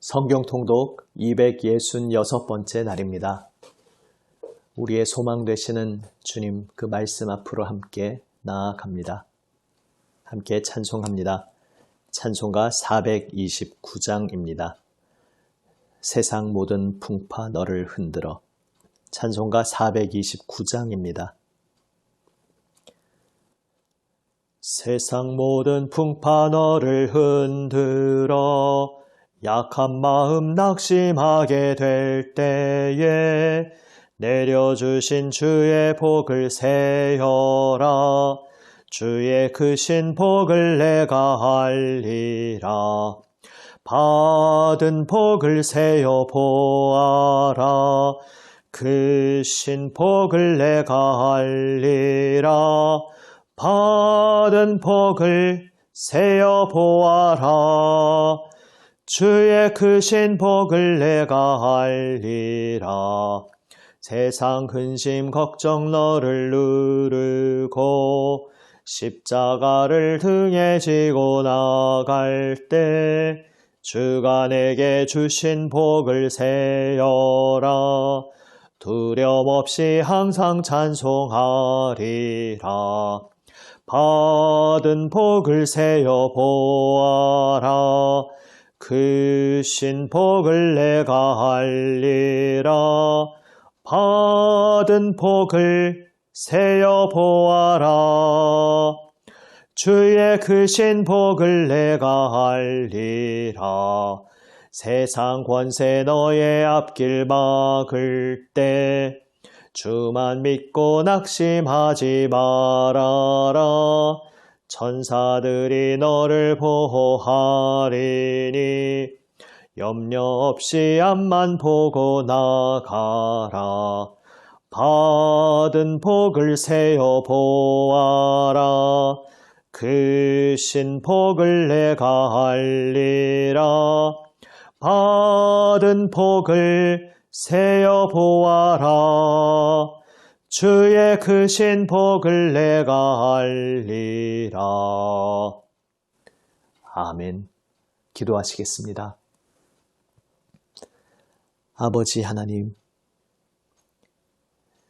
성경 통독 266번째 날입니다. 우리의 소망 되시는 주님 그 말씀 앞으로 함께 나아갑니다. 함께 찬송합니다. 찬송가 429장입니다. 세상 모든 풍파 너를 흔들어. 찬송가 429장입니다. 세상 모든 풍파 너를 흔들어 약한 마음 낙심하게 될 때에 내려주신 주의 복을 세어라. 주의 크신 복을 내가 알리라. 받은 복을 세어 보아라. 크신 복을 내가 알리라. 받은 복을 세어 보아라. 주의 크신 복을 내가 알리라. 세상 근심 걱정 너를 누르고 십자가를 등에 지고 나갈 때 주가 내게 주신 복을 세어라. 두려움 없이 항상 찬송하리라. 받은 복을 세어 보아라. 크신 복을 내가 알리라. 받은 복을 세어 보아라. 주의 크신 복을 내가 알리라. 세상 권세 너의 앞길 막을 때 주만 믿고 낙심하지 말아라. 천사들이 너를 보호하리니 염려 없이 앞만 보고 나가라. 받은 복을 세어 보아라. 크신 복을 내가 알리라. 받은 복을 세어 보아라. 주의 크신 복을 내가 알리라. 아멘. 기도하시겠습니다. 아버지 하나님,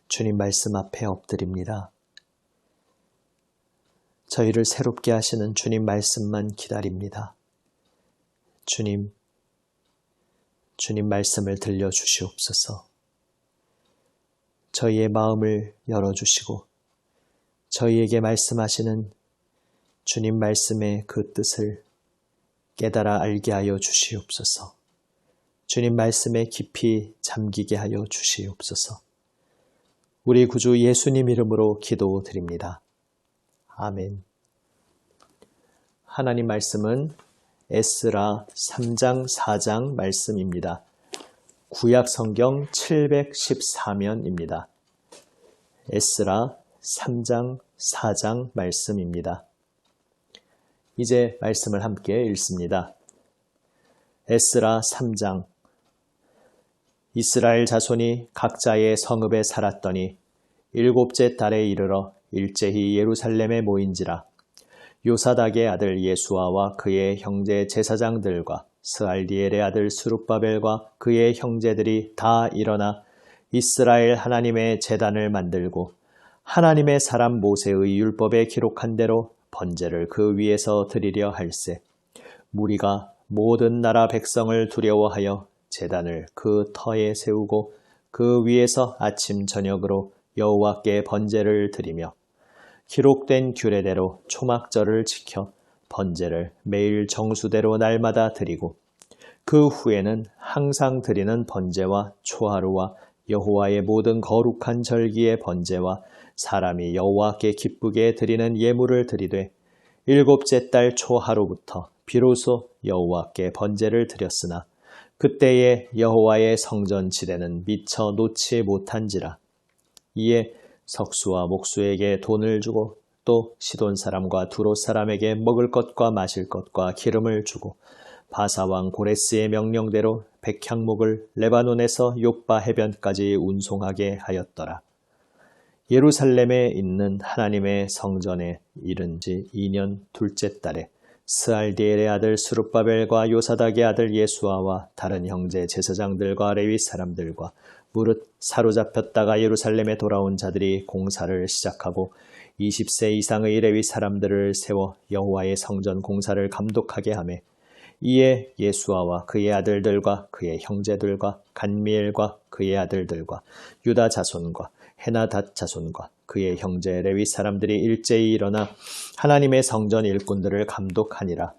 주님 말씀 앞에 엎드립니다. 저희를 새롭게 하시는 주님 말씀만 기다립니다. 주님 말씀을 들려주시옵소서. 저희의 마음을 열어주시고 저희에게 말씀하시는 주님 말씀의 그 뜻을 깨달아 알게 하여 주시옵소서. 주님 말씀에 깊이 잠기게 하여 주시옵소서. 우리 구주 예수님 이름으로 기도드립니다. 아멘. 하나님 말씀은 에스라 3장 4장 말씀입니다. 구약 성경 714면입니다. 에스라 3장 4장 말씀입니다. 이제 말씀을 함께 읽습니다. 에스라 3장. 이스라엘 자손이 각자의 성읍에 살았더니 일곱째 달에 이르러 일제히 예루살렘에 모인지라. 요사닥의 아들 예수아와 그의 형제 제사장들과 스알디엘의 아들 스룹바벨과 그의 형제들이 다 일어나 이스라엘 하나님의 제단을 만들고 하나님의 사람 모세의 율법에 기록한 대로 번제를 그 위에서 드리려 할세. 무리가 모든 나라 백성을 두려워하여 제단을 그 터에 세우고 그 위에서 아침 저녁으로 여호와께 번제를 드리며 기록된 규례대로 초막절을 지켜 번제를 매일 정수대로 날마다 드리고 그 후에는 항상 드리는 번제와 초하루와 여호와의 모든 거룩한 절기의 번제와 사람이 여호와께 기쁘게 드리는 예물을 드리되 일곱째 달 초하루부터 비로소 여호와께 번제를 드렸으나 그때에 여호와의 성전 지대는 미처 놓지 못한지라. 이에 석수와 목수에게 돈을 주고 또 시돈 사람과 두롯 사람에게 먹을 것과 마실 것과 기름을 주고 바사왕 고레스의 명령대로 백향목을 레바논에서 욥바 해변까지 운송하게 하였더라. 예루살렘에 있는 하나님의 성전에 이른 지 2년 둘째 달에 스알디엘의 아들 스룹바벨과 요사닥의 아들 예수아와 다른 형제 제사장들과 레위 사람들과 무릇 사로잡혔다가 예루살렘에 돌아온 자들이 공사를 시작하고 20세 이상의 레위 사람들을 세워 여호와의 성전 공사를 감독하게 하매 이에 예수아와 그의 아들들과 그의 형제들과 간미엘과 그의 아들들과 유다 자손과 헤나닷 자손과 그의 형제 레위 사람들이 일제히 일어나 하나님의 성전 일꾼들을 감독하니라.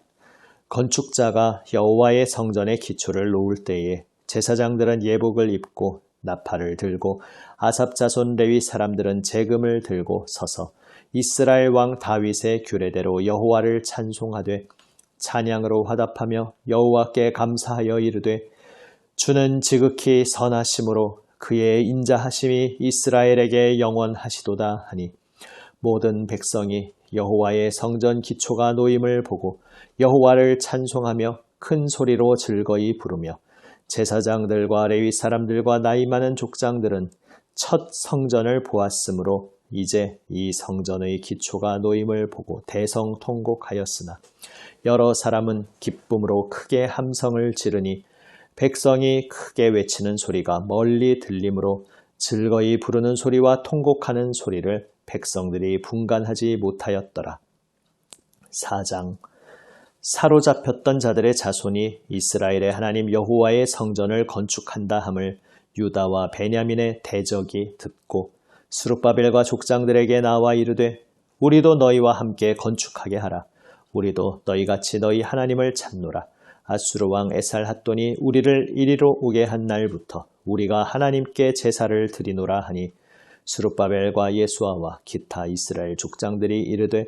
건축자가 여호와의 성전의 기초를 놓을 때에 제사장들은 예복을 입고 나팔을 들고 아삽 자손 레위 사람들은 제금을 들고 서서 이스라엘 왕 다윗의 규례대로 여호와를 찬송하되 찬양으로 화답하며 여호와께 감사하여 이르되 주는 지극히 선하심으로 그의 인자하심이 이스라엘에게 영원하시도다 하니 모든 백성이 여호와의 성전 기초가 놓임을 보고 여호와를 찬송하며 큰 소리로 즐거이 부르며 제사장들과 레위 사람들과 나이 많은 족장들은 첫 성전을 보았으므로 이제 이 성전의 기초가 놓임을 보고 대성통곡하였으나 여러 사람은 기쁨으로 크게 함성을 지르니 백성이 크게 외치는 소리가 멀리 들리므로 즐거이 부르는 소리와 통곡하는 소리를 백성들이 분간하지 못하였더라. 4장 사로잡혔던 자들의 자손이 이스라엘의 하나님 여호와의 성전을 건축한다 함을 유다와 베냐민의 대적이 듣고 스룹바벨과 족장들에게 나와 이르되 우리도 너희와 함께 건축하게 하라. 우리도 너희같이 너희 하나님을 찾노라. 아수르 왕 에살핫돈이 우리를 이리로 오게 한 날부터 우리가 하나님께 제사를 드리노라 하니 스룹바벨과 예수아와 기타 이스라엘 족장들이 이르되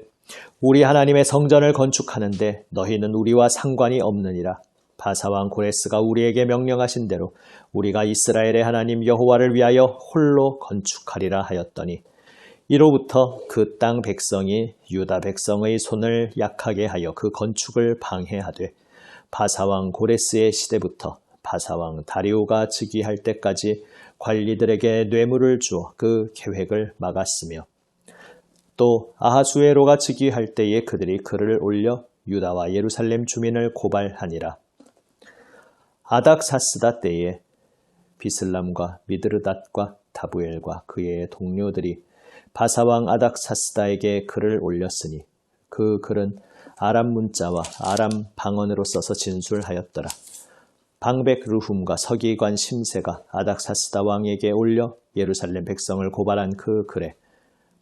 우리 하나님의 성전을 건축하는데 너희는 우리와 상관이 없느니라. 바사왕 고레스가 우리에게 명령하신 대로 우리가 이스라엘의 하나님 여호와를 위하여 홀로 건축하리라 하였더니 이로부터 그 땅 백성이 유다 백성의 손을 약하게 하여 그 건축을 방해하되 바사왕 고레스의 시대부터 바사왕 다리오가 즉위할 때까지 관리들에게 뇌물을 주어 그 계획을 막았으며 또 아하수에로가 즉위할 때에 그들이 글을 올려 유다와 예루살렘 주민을 고발하니라. 아닥사스다 때에 비슬람과 미드르닷과 다부엘과 그의 동료들이 바사왕 아닥사스다에게 글을 올렸으니 그 글은 아람 문자와 아람 방언으로 써서 진술하였더라. 방백 르훔과 서기관 심세가 아닥사스다 왕에게 올려 예루살렘 백성을 고발한 그 글에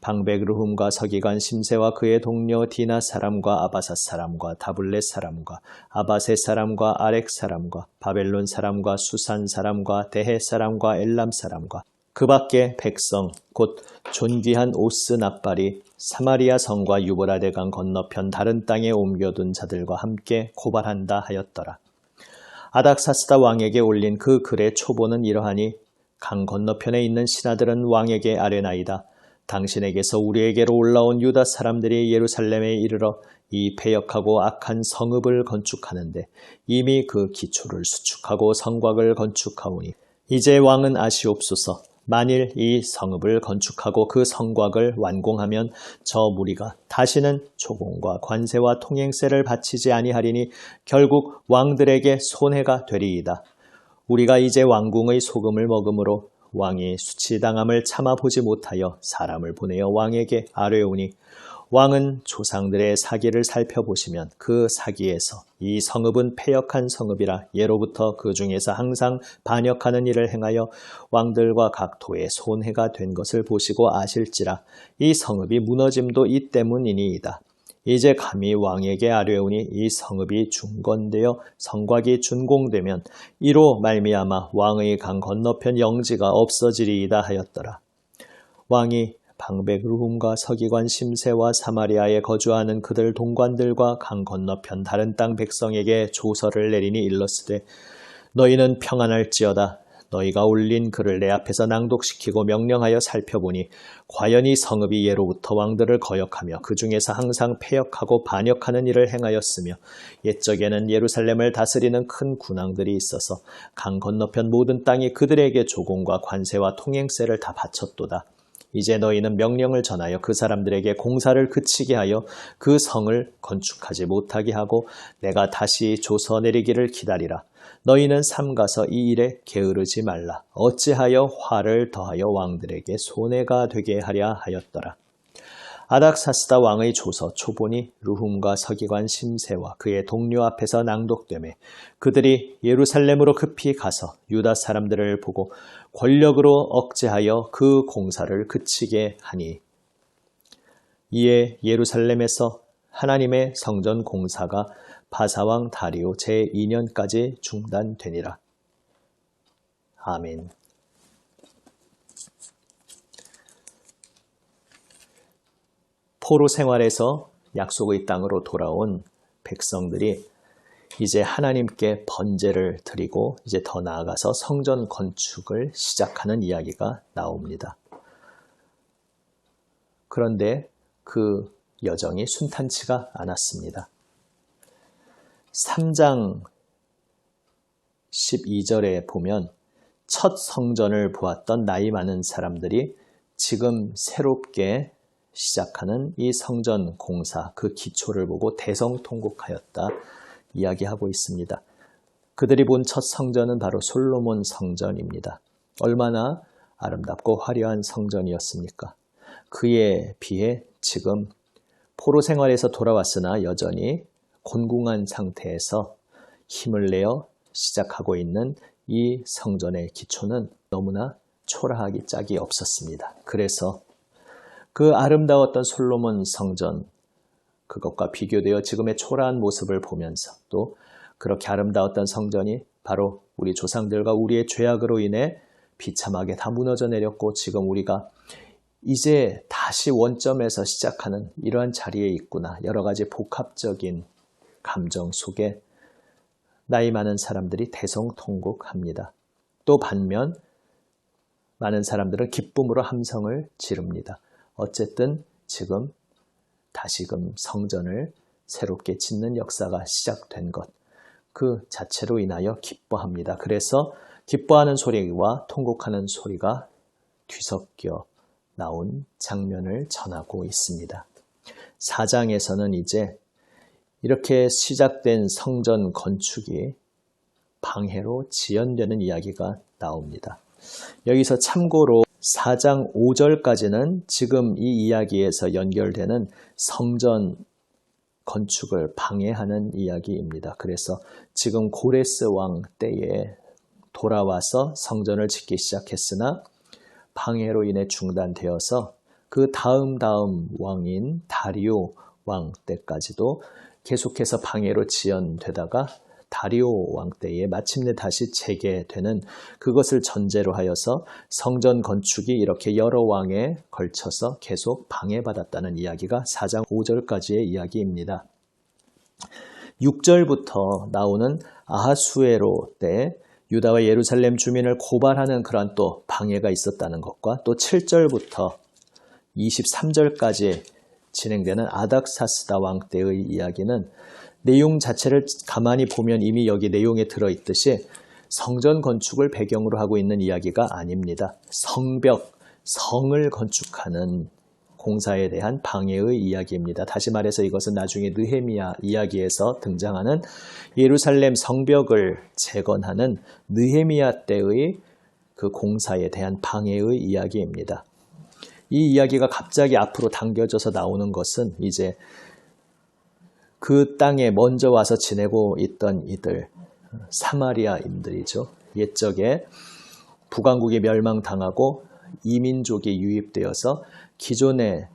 방백 르훔과 서기관 심세와 그의 동료 디나 사람과 아바삿 사람과 다블렛 사람과 아바셋 사람과 아렉 사람과 바벨론 사람과 수산 사람과 데헤 사람과 엘람 사람과 그 밖에 백성 곧 존귀한 오스 납발이 사마리아 성과 유브라데 강 건너편 다른 땅에 옮겨둔 자들과 함께 고발한다 하였더라. 아닥사스다 왕에게 올린 그 글의 초보는 이러하니 강 건너편에 있는 신하들은 왕에게 아뢰나이다. 당신에게서 우리에게로 올라온 유다 사람들이 예루살렘에 이르러 이 패역하고 악한 성읍을 건축하는데 이미 그 기초를 수축하고 성곽을 건축하오니 이제 왕은 아시옵소서. 만일 이 성읍을 건축하고 그 성곽을 완공하면 저 무리가 다시는 조공과 관세와 통행세를 바치지 아니하리니 결국 왕들에게 손해가 되리이다. 우리가 이제 왕궁의 소금을 먹음으로 왕이 수치당함을 참아보지 못하여 사람을 보내어 왕에게 아뢰오니 왕은 조상들의 사기를 살펴보시면 그 사기에서 이 성읍은 패역한 성읍이라 예로부터 그 중에서 항상 반역하는 일을 행하여 왕들과 각 토에 손해가 된 것을 보시고 아실지라 이 성읍이 무너짐도 이 때문이니이다. 이제 감히 왕에게 아뢰오니 이 성읍이 중건되어 성곽이 준공되면 이로 말미암아 왕의 강 건너편 영지가 없어지리이다 하였더라. 왕이 방백 르훔과 서기관 심세와 사마리아에 거주하는 그들 동관들과 강 건너편 다른 땅 백성에게 조서를 내리니 일렀으되 너희는 평안할지어다. 너희가 올린 글을 내 앞에서 낭독시키고 명령하여 살펴보니 과연 이 성읍이 예로부터 왕들을 거역하며 그 중에서 항상 패역하고 반역하는 일을 행하였으며 옛적에는 예루살렘을 다스리는 큰 군왕들이 있어서 강 건너편 모든 땅이 그들에게 조공과 관세와 통행세를 다 바쳤도다. 이제 너희는 명령을 전하여 그 사람들에게 공사를 그치게 하여 그 성을 건축하지 못하게 하고 내가 다시 조서 내리기를 기다리라. 너희는 삼가서 이 일에 게으르지 말라. 어찌하여 화를 더하여 왕들에게 손해가 되게 하랴 하였더라. 아닥사스다 왕의 조서 초본이 루훔과 서기관 심세와 그의 동료 앞에서 낭독되매 그들이 예루살렘으로 급히 가서 유다 사람들을 보고 권력으로 억제하여 그 공사를 그치게 하니 이에 예루살렘에서 하나님의 성전 공사가 바사왕 다리오 제2년까지 중단되니라. 아멘. 포로 생활에서 약속의 땅으로 돌아온 백성들이 이제 하나님께 번제를 드리고 이제 더 나아가서 성전 건축을 시작하는 이야기가 나옵니다. 그런데 그 여정이 순탄치가 않았습니다. 3장 12절에 보면 첫 성전을 보았던 나이 많은 사람들이 지금 새롭게 시작하는 이 성전 공사, 그 기초를 보고 대성통곡하였다 이야기하고 있습니다. 그들이 본 첫 성전은 바로 솔로몬 성전입니다. 얼마나 아름답고 화려한 성전이었습니까? 그에 비해 지금 포로 생활에서 돌아왔으나 여전히 곤궁한 상태에서 힘을 내어 시작하고 있는 이 성전의 기초는 너무나 초라하기 짝이 없었습니다. 그래서 그 아름다웠던 솔로몬 성전, 그것과 비교되어 지금의 초라한 모습을 보면서 또 그렇게 아름다웠던 성전이 바로 우리 조상들과 우리의 죄악으로 인해 비참하게 다 무너져 내렸고 지금 우리가 이제 다시 원점에서 시작하는 이러한 자리에 있구나. 여러 가지 복합적인 감정 속에 나이 많은 사람들이 대성통곡합니다. 또 반면 많은 사람들은 기쁨으로 함성을 지릅니다. 어쨌든 지금 다시금 성전을 새롭게 짓는 역사가 시작된 것, 그 자체로 인하여 기뻐합니다. 그래서 기뻐하는 소리와 통곡하는 소리가 뒤섞여 나온 장면을 전하고 있습니다. 4장에서는 이제 이렇게 시작된 성전 건축이 방해로 지연되는 이야기가 나옵니다. 여기서 참고로 4장 5절까지는 지금 이 이야기에서 연결되는 성전 건축을 방해하는 이야기입니다. 그래서 지금 고레스 왕 때에 돌아와서 성전을 짓기 시작했으나 방해로 인해 중단되어서 그 다음 왕인 다리오 왕 때까지도 계속해서 방해로 지연되다가 다리오 왕 때에 마침내 다시 재개되는 그것을 전제로 하여서 성전 건축이 이렇게 여러 왕에 걸쳐서 계속 방해받았다는 이야기가 4장 5절까지의 이야기입니다. 6절부터 나오는 아하수에로 때 유다와 예루살렘 주민을 고발하는 그런 또 방해가 있었다는 것과 또 7절부터 23절까지 진행되는 아닥사스다 왕 때의 이야기는 내용 자체를 가만히 보면 이미 여기 내용에 들어있듯이 성전 건축을 배경으로 하고 있는 이야기가 아닙니다. 성벽, 성을 건축하는 공사에 대한 방해의 이야기입니다. 다시 말해서 이것은 나중에 느헤미야 이야기에서 등장하는 예루살렘 성벽을 재건하는 느헤미야 때의 그 공사에 대한 방해의 이야기입니다. 이 이야기가 갑자기 앞으로 당겨져서 나오는 것은 이제 그 땅에 먼저 와서 지내고 있던 이들, 사마리아인들이죠. 옛적에 북왕국이 멸망당하고 이민족이 유입되어서 기존의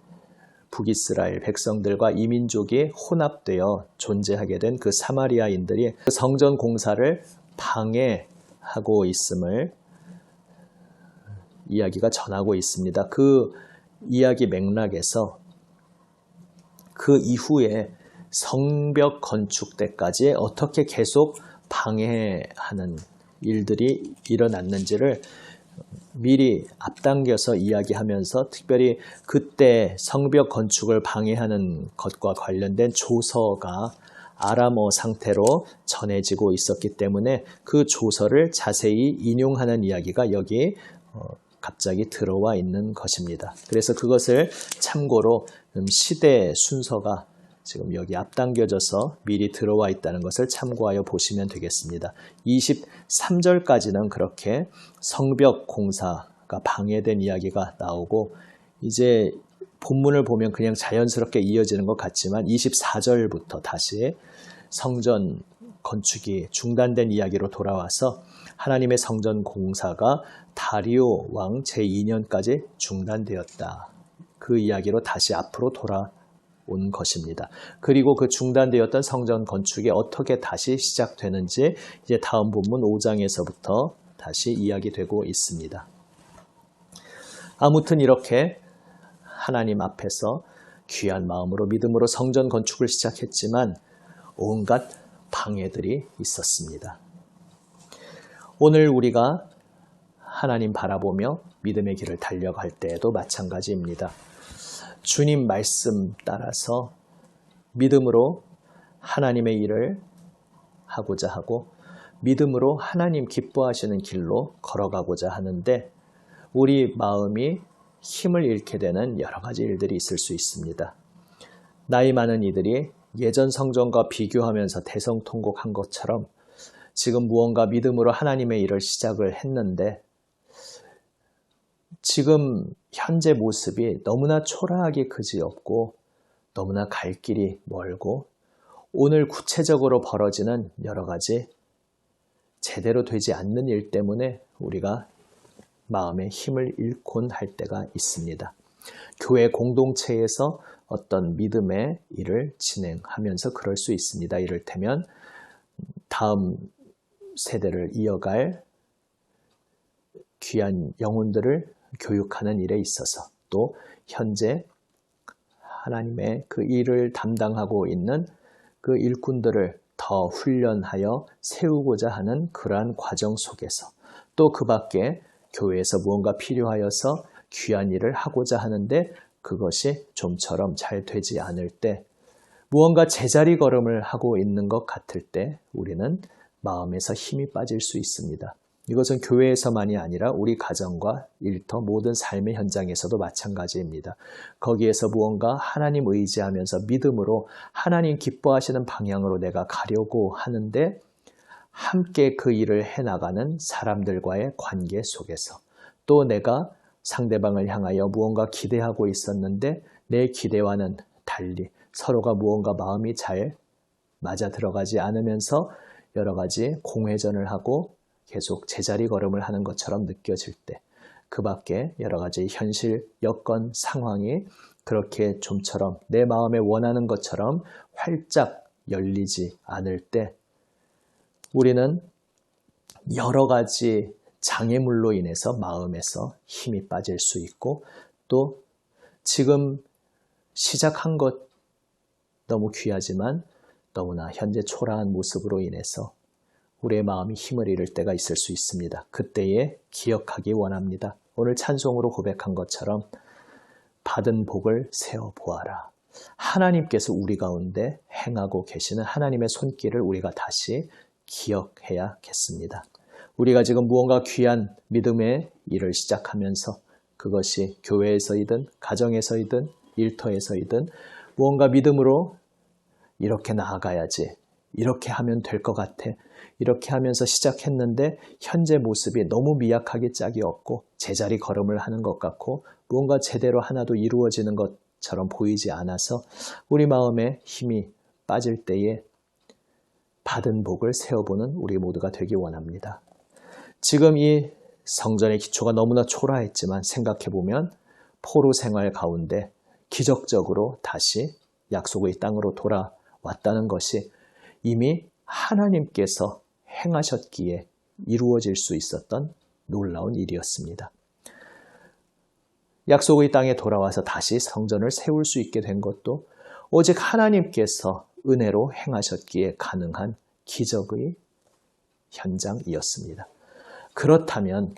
북이스라엘 백성들과 이민족이 혼합되어 존재하게 된 그 사마리아인들이 성전 공사를 방해하고 있음을 이야기가 전하고 있습니다. 그 이야기 맥락에서 그 이후에 성벽 건축 때까지 어떻게 계속 방해하는 일들이 일어났는지를 미리 앞당겨서 이야기하면서 특별히 그때 성벽 건축을 방해하는 것과 관련된 조서가 아람어 상태로 전해지고 있었기 때문에 그 조서를 자세히 인용하는 이야기가 여기 갑자기 들어와 있는 것입니다. 그래서 그것을 참고로 시대 순서가 지금 여기 앞당겨져서 미리 들어와 있다는 것을 참고하여 보시면 되겠습니다. 23절까지는 그렇게 성벽 공사가 방해된 이야기가 나오고 이제 본문을 보면 그냥 자연스럽게 이어지는 것 같지만 24절부터 다시 성전 건축이 중단된 이야기로 돌아와서 하나님의 성전 공사가 다리오 왕 제2년까지 중단되었다. 그 이야기로 다시 앞으로 돌아온 것입니다. 그리고 그 중단되었던 성전 건축이 어떻게 다시 시작되는지 이제 다음 본문 5장에서부터 다시 이야기되고 있습니다. 아무튼 이렇게 하나님 앞에서 귀한 마음으로 믿음으로 성전 건축을 시작했지만 온갖 방해들이 있었습니다. 오늘 우리가 하나님 바라보며 믿음의 길을 달려갈 때에도 마찬가지입니다. 주님 말씀 따라서 믿음으로 하나님의 일을 하고자 하고 믿음으로 하나님 기뻐하시는 길로 걸어가고자 하는데 우리 마음이 힘을 잃게 되는 여러 가지 일들이 있을 수 있습니다. 나이 많은 이들이 예전 성전과 비교하면서 대성통곡한 것처럼 지금 무언가 믿음으로 하나님의 일을 시작을 했는데 지금 현재 모습이 너무나 초라하기 그지없고 너무나 갈 길이 멀고 오늘 구체적으로 벌어지는 여러 가지 제대로 되지 않는 일 때문에 우리가 마음의 힘을 잃곤 할 때가 있습니다. 교회 공동체에서 어떤 믿음의 일을 진행하면서 그럴 수 있습니다. 이를테면 다음 세대를 이어갈 귀한 영혼들을 교육하는 일에 있어서 또 현재 하나님의 그 일을 담당하고 있는 그 일꾼들을 더 훈련하여 세우고자 하는 그러한 과정 속에서 또 그 밖에 교회에서 무언가 필요하여서 귀한 일을 하고자 하는데 그것이 좀처럼 잘 되지 않을 때 무언가 제자리 걸음을 하고 있는 것 같을 때 우리는 마음에서 힘이 빠질 수 있습니다. 이것은 교회에서만이 아니라 우리 가정과 일터 모든 삶의 현장에서도 마찬가지입니다. 거기에서 무언가 하나님 의지하면서 믿음으로 하나님 기뻐하시는 방향으로 내가 가려고 하는데 함께 그 일을 해나가는 사람들과의 관계 속에서 또 내가 상대방을 향하여 무언가 기대하고 있었는데 내 기대와는 달리 서로가 무언가 마음이 잘 맞아 들어가지 않으면서 여러 가지 공회전을 하고 계속 제자리 걸음을 하는 것처럼 느껴질 때 그 밖에 여러 가지 현실, 여건, 상황이 그렇게 좀처럼 내 마음에 원하는 것처럼 활짝 열리지 않을 때 우리는 여러 가지 장애물로 인해서 마음에서 힘이 빠질 수 있고 또 지금 시작한 것 너무 귀하지만 너무나 현재 초라한 모습으로 인해서 우리의 마음이 힘을 잃을 때가 있을 수 있습니다. 그때에 기억하기 원합니다. 오늘 찬송으로 고백한 것처럼 받은 복을 세어보아라. 하나님께서 우리 가운데 행하고 계시는 하나님의 손길을 우리가 다시 기억해야겠습니다. 우리가 지금 무언가 귀한 믿음의 일을 시작하면서 그것이 교회에서이든 가정에서이든 일터에서이든 무언가 믿음으로 이렇게 나아가야지, 이렇게 하면 될 것 같아, 이렇게 하면서 시작했는데 현재 모습이 너무 미약하기 짝이 없고 제자리 걸음을 하는 것 같고 무언가 제대로 하나도 이루어지는 것처럼 보이지 않아서 우리 마음에 힘이 빠질 때에 받은 복을 세어보는 우리 모두가 되기 원합니다. 지금 이 성전의 기초가 너무나 초라했지만 생각해보면 포로 생활 가운데 기적적으로 다시 약속의 땅으로 돌아왔다는 것이 이미 하나님께서 행하셨기에 이루어질 수 있었던 놀라운 일이었습니다. 약속의 땅에 돌아와서 다시 성전을 세울 수 있게 된 것도 오직 하나님께서 은혜로 행하셨기에 가능한 기적의 현장이었습니다. 그렇다면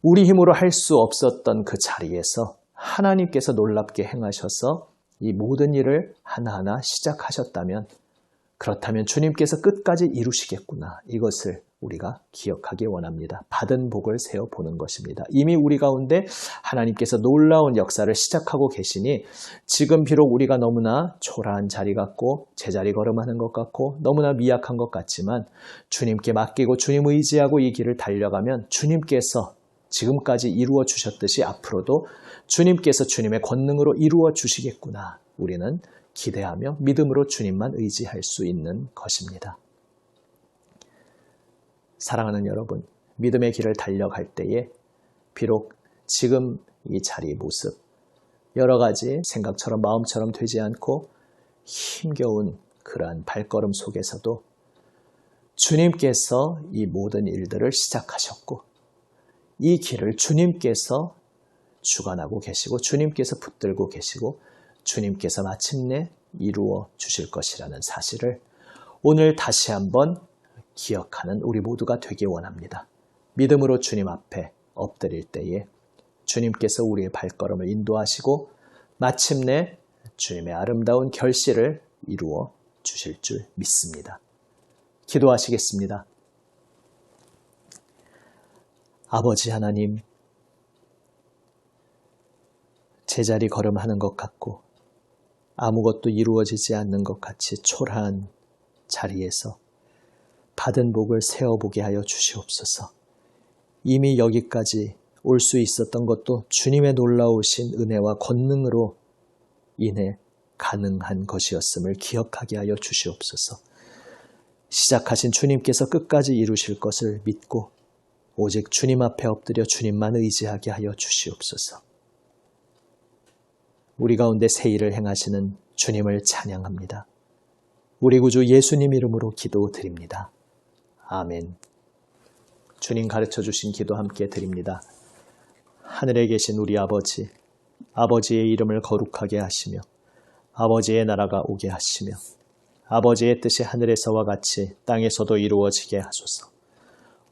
우리 힘으로 할 수 없었던 그 자리에서 하나님께서 놀랍게 행하셔서 이 모든 일을 하나하나 시작하셨다면 그렇다면 주님께서 끝까지 이루시겠구나. 이것을 우리가 기억하기 원합니다. 받은 복을 세어보는 것입니다. 이미 우리 가운데 하나님께서 놀라운 역사를 시작하고 계시니 지금 비록 우리가 너무나 초라한 자리 같고 제자리 걸음하는 것 같고 너무나 미약한 것 같지만 주님께 맡기고 주님 의지하고 이 길을 달려가면 주님께서 지금까지 이루어 주셨듯이 앞으로도 주님께서 주님의 권능으로 이루어 주시겠구나. 우리는 기대하며 믿음으로 주님만 의지할 수 있는 것입니다. 사랑하는 여러분, 믿음의 길을 달려갈 때에 비록 지금 이 자리 모습, 여러 가지 생각처럼 마음처럼 되지 않고 힘겨운 그러한 발걸음 속에서도 주님께서 이 모든 일들을 시작하셨고 이 길을 주님께서 주관하고 계시고 주님께서 붙들고 계시고 주님께서 마침내 이루어 주실 것이라는 사실을 오늘 다시 한번 기억하는 우리 모두가 되기 원합니다. 믿음으로 주님 앞에 엎드릴 때에 주님께서 우리의 발걸음을 인도하시고 마침내 주님의 아름다운 결실을 이루어 주실 줄 믿습니다. 기도하시겠습니다. 아버지 하나님, 제자리 걸음하는 것 같고 아무것도 이루어지지 않는 것 같이 초라한 자리에서 받은 복을 세어보게 하여 주시옵소서. 이미 여기까지 올 수 있었던 것도 주님의 놀라우신 은혜와 권능으로 인해 가능한 것이었음을 기억하게 하여 주시옵소서. 시작하신 주님께서 끝까지 이루실 것을 믿고 오직 주님 앞에 엎드려 주님만 의지하게 하여 주시옵소서. 우리 가운데 새 일을 행하시는 주님을 찬양합니다. 우리 구주 예수님 이름으로 기도드립니다. 아멘. 주님 가르쳐 주신 기도 함께 드립니다. 하늘에 계신 우리 아버지, 아버지의 이름을 거룩하게 하시며 아버지의 나라가 오게 하시며 아버지의 뜻이 하늘에서와 같이 땅에서도 이루어지게 하소서.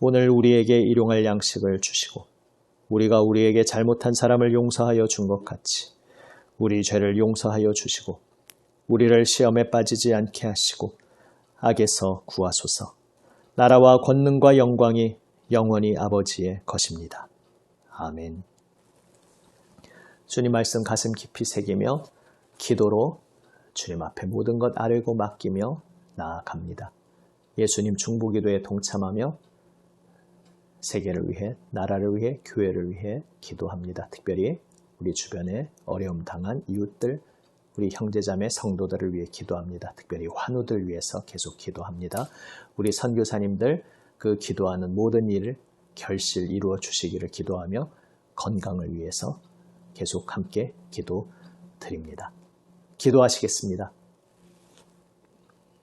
오늘 우리에게 일용할 양식을 주시고 우리가 우리에게 잘못한 사람을 용서하여 준 것 같이 우리 죄를 용서하여 주시고 우리를 시험에 빠지지 않게 하시고 악에서 구하소서. 나라와 권능과 영광이 영원히 아버지의 것입니다. 아멘. 주님 말씀 가슴 깊이 새기며 기도로 주님 앞에 모든 것 아뢰고 맡기며 나아갑니다. 예수님 중보기도에 동참하며 세계를 위해, 나라를 위해, 교회를 위해 기도합니다. 특별히 우리 주변에 어려움 당한 이웃들, 우리 형제자매 성도들을 위해 기도합니다. 특별히 환우들 위해서 계속 기도합니다. 우리 선교사님들 그 기도하는 모든 일을 결실 이루어 주시기를 기도하며 건강을 위해서 계속 함께 기도드립니다. 기도하시겠습니다.